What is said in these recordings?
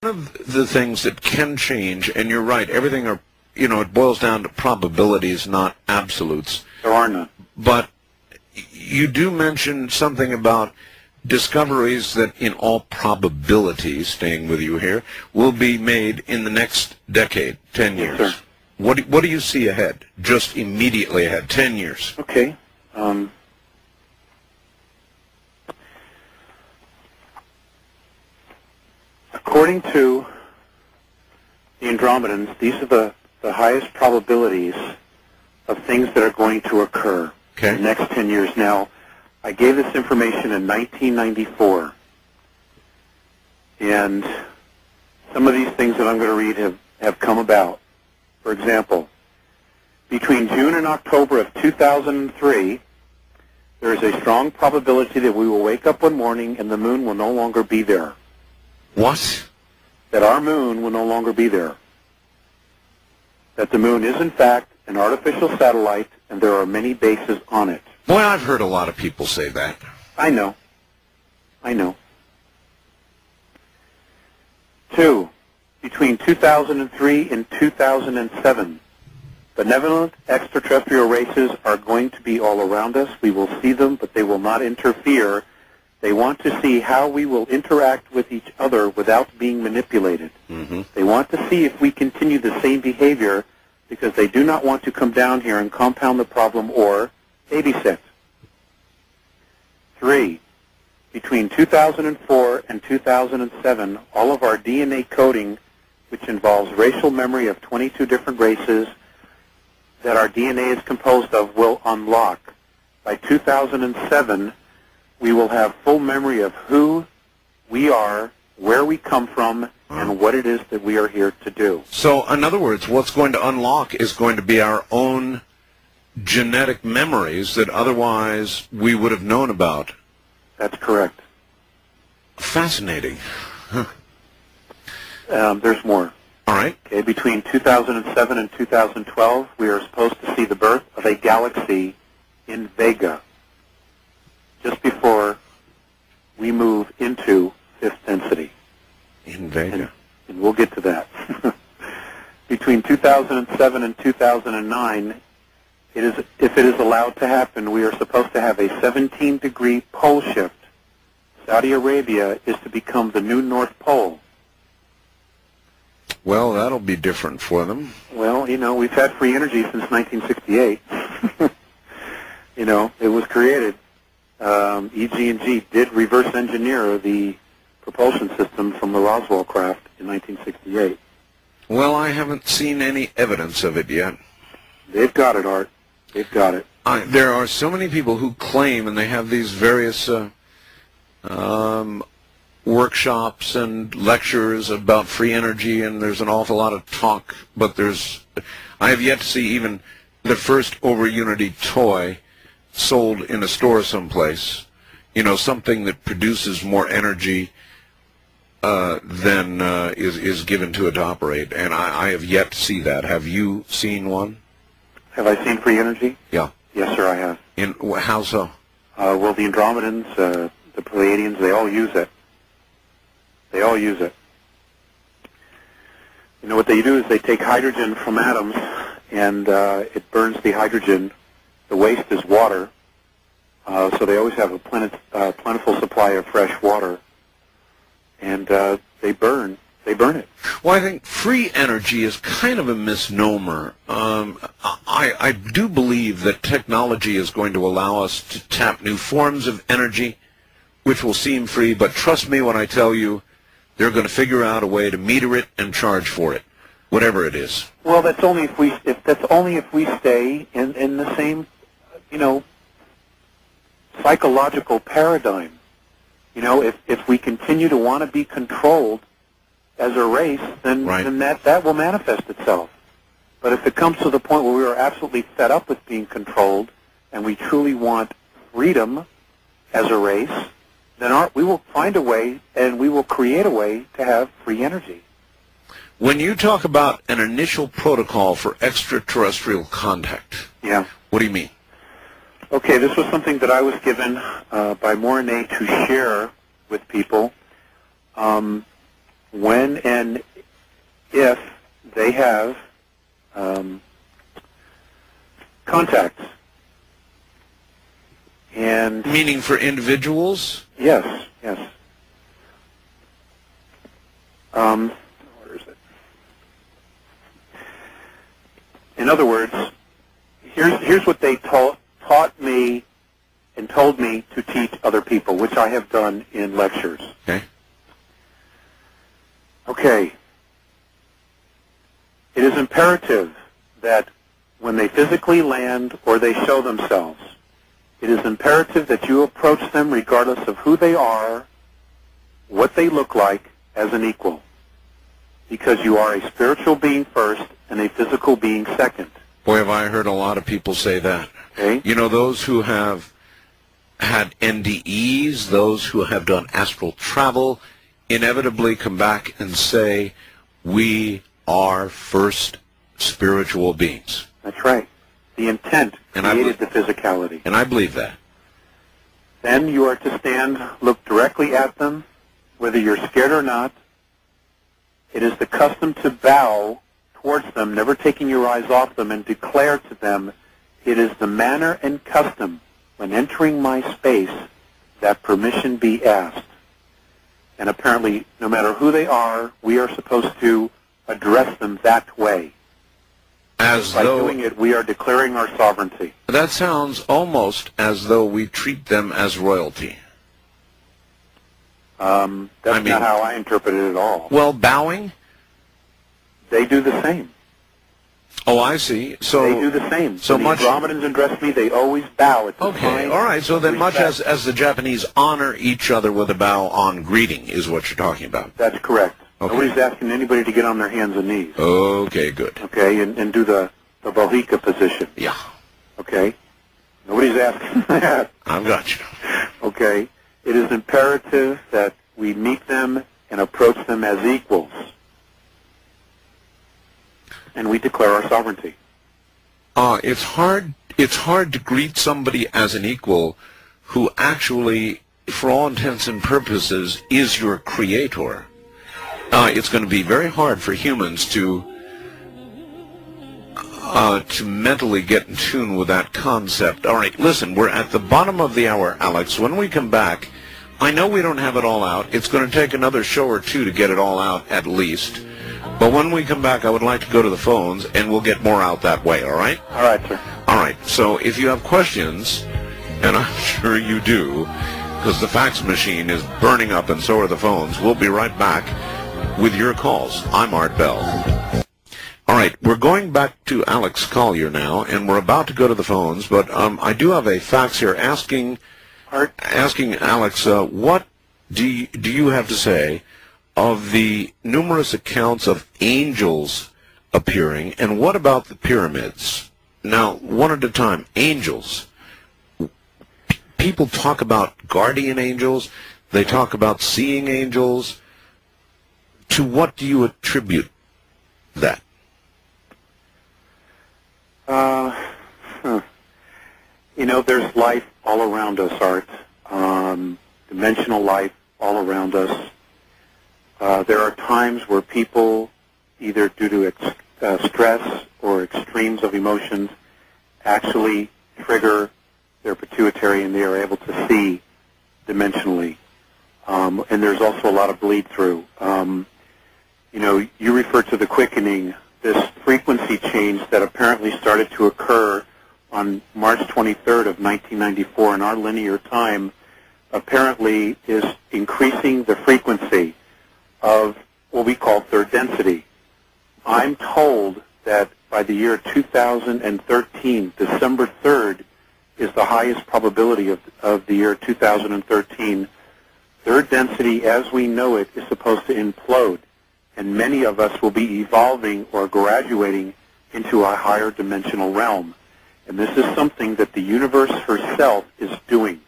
One of the things that can change, and you're right, everything are, it boils down to probabilities, not absolutes. There are none. But you do mention something about discoveries that in all probability, staying with you here, will be made in the next decade, 10 years. Yes, sir. What do you see ahead, just immediately ahead, 10 years? Okay. According to the Andromedans, these are the highest probabilities of things that are going to occur in the next 10 years. Now, I gave this information in 1994, and some of these things that I'm going to read have come about. For example, between June and October of 2003, there is a strong probability that we will wake up one morning and the moon will no longer be there. What? That our moon will no longer be there. That the moon is, in fact, an artificial satellite, and there are many bases on it. Boy, I've heard a lot of people say that. I know. I know. 2. Between 2003 and 2007, benevolent extraterrestrial races are going to be all around us. We will see them, but they will not interfere. They want to see how we will interact with each other without being manipulated. Mm-hmm. They want to see if we continue the same behavior because they do not want to come down here and compound the problem or babysit. 3. Between 2004 and 2007, all of our DNA coding, which involves racial memory of 22 different races that our DNA is composed of, will unlock. By 2007, we will have full memory of who we are, where we come from, and what it is that we are here to do. So, in other words, what's going to unlock is going to be our own genetic memories that otherwise we would have known about. That's correct. Fascinating. Huh. There's more. All right. Okay, between 2007 and 2012, we are supposed to see the birth of a galaxy in Vega, just before we move into fifth density. In Vega. And we'll get to that. Between 2007 and 2009, if it is allowed to happen, we are supposed to have a 17-degree pole shift. Saudi Arabia is to become the new North Pole. Well, that'll be different for them. Well, we've had free energy since 1968. It was created. EG&G did reverse engineer the propulsion system from the Roswell craft in 1968. Well, I haven't seen any evidence of it yet. They've got it, Art. They've got it. There are so many people who claim, and they have these various workshops and lectures about free energy, and there's an awful lot of talk, but I have yet to see even the first over-unity toy sold in a store someplace, something that produces more energy than is given to it to operate, and I have yet to see that. Have you seen one? Have I seen free energy? Yeah. Yes, sir, I have. How so? Well, the Andromedans, the Pleiadians, they all use it. They all use it. What they do is they take hydrogen from atoms, and it burns the hydrogen. The waste is water, so they always have a plentiful supply of fresh water, and they burn it. Well, I think free energy is kind of a misnomer. I do believe that technology is going to allow us to tap new forms of energy, which will seem free, but trust me when I tell you, they're going to figure out a way to meter it and charge for it, whatever it is. Well, that's only if we stay in the same, psychological paradigm. If we continue to want to be controlled as a race, then that will manifest itself. But if it comes to the point where we are absolutely fed up with being controlled and we truly want freedom as a race, then we will find a way and we will create a way to have free energy. When you talk about an initial protocol for extraterrestrial contact, what do you mean? Okay, this was something that I was given by Mornay to share with people. when and if they have contacts. And meaning for individuals? Yes, yes. Where is it? In other words, here's what they taught me and told me to teach other people, which I have done in lectures. Okay. Okay. It is imperative that when they physically land or they show themselves, it is imperative that you approach them regardless of who they are, what they look like, as an equal. Because you are a spiritual being first and a physical being second. Boy, have I heard a lot of people say that. Okay. You know, those who have had NDEs, those who have done astral travel, inevitably come back and say, we are first spiritual beings. That's right. The intent created the physicality. And I believe that. Then you are to stand, look directly at them, whether you're scared or not. It is the custom to bow towards them, never taking your eyes off them, and declare to them, it is the manner and custom when entering my space that permission be asked. And apparently, no matter who they are, we are supposed to address them that way. By doing it, we are declaring our sovereignty. That sounds almost as though we treat them as royalty. That's not how I interpret it at all. Well, bowing? They do the same. Oh, I see. So they do the same. So when much. The Andromedans address me, they always bow at the Okay, all right. So then, much as the Japanese honor each other with a bow on greeting, is what you're talking about. That's correct. Okay. Nobody's asking anybody to get on their hands and knees. Okay, good. Okay, and do the Bohica position. Yeah. Okay? Nobody's asking that. I've got you. Okay? It is imperative that we meet them and approach them as equals. And we declare our sovereignty. It's hard to greet somebody as an equal who actually, for all intents and purposes, is your creator. It's going to be very hard for humans to mentally get in tune with that concept. All right, listen, we're at the bottom of the hour, Alex. When we come back, I know we don't have it all out. It's going to take another show or two to get it all out, at least. But when we come back, I would like to go to the phones, and we'll get more out that way, all right? All right, sir. All right, so if you have questions, and I'm sure you do, because the fax machine is burning up and so are the phones, we'll be right back with your calls. I'm Art Bell. All right, we're going back to Alex Collier now, and we're about to go to the phones, but I do have a fax here asking Alex, what do you have to say of the numerous accounts of angels appearing, and what about the pyramids? Now, one at a time, angels. People talk about guardian angels, they talk about seeing angels. To what do you attribute that? You know, there's life all around us, Art. Dimensional life all around us. There are times where people, either due to stress or extremes of emotions, actually trigger their pituitary and they are able to see dimensionally. And there's also a lot of bleed through. You know, you refer to the quickening, this frequency change that apparently started to occur on March 23rd of 1994 in our linear time, apparently is increasing the frequency of what we call third density. I'm told that by the year 2013, December 3rd is the highest probability of the year 2013. Third density, as we know it, is supposed to implode, and many of us will be evolving or graduating into a higher dimensional realm. And this is something that the universe herself is doing.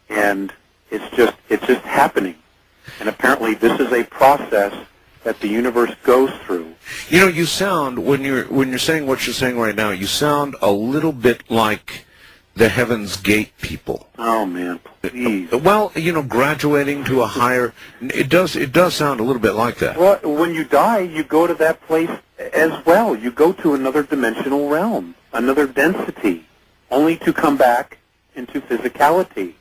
And it's just happening. And apparently this is a process that the universe goes through. You know, you sound, when you're saying what you're saying right now, you sound a little bit like the Heaven's Gate people. Oh man, please. Well, you know, graduating to a higher, it does sound a little bit like that. Well, when you die, you go to that place as well. You go to another dimensional realm, another density, only to come back into physicality.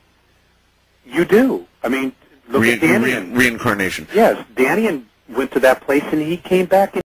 You do. I mean, look at Daniel. Reincarnation. Yes, Daniel went to that place and he came back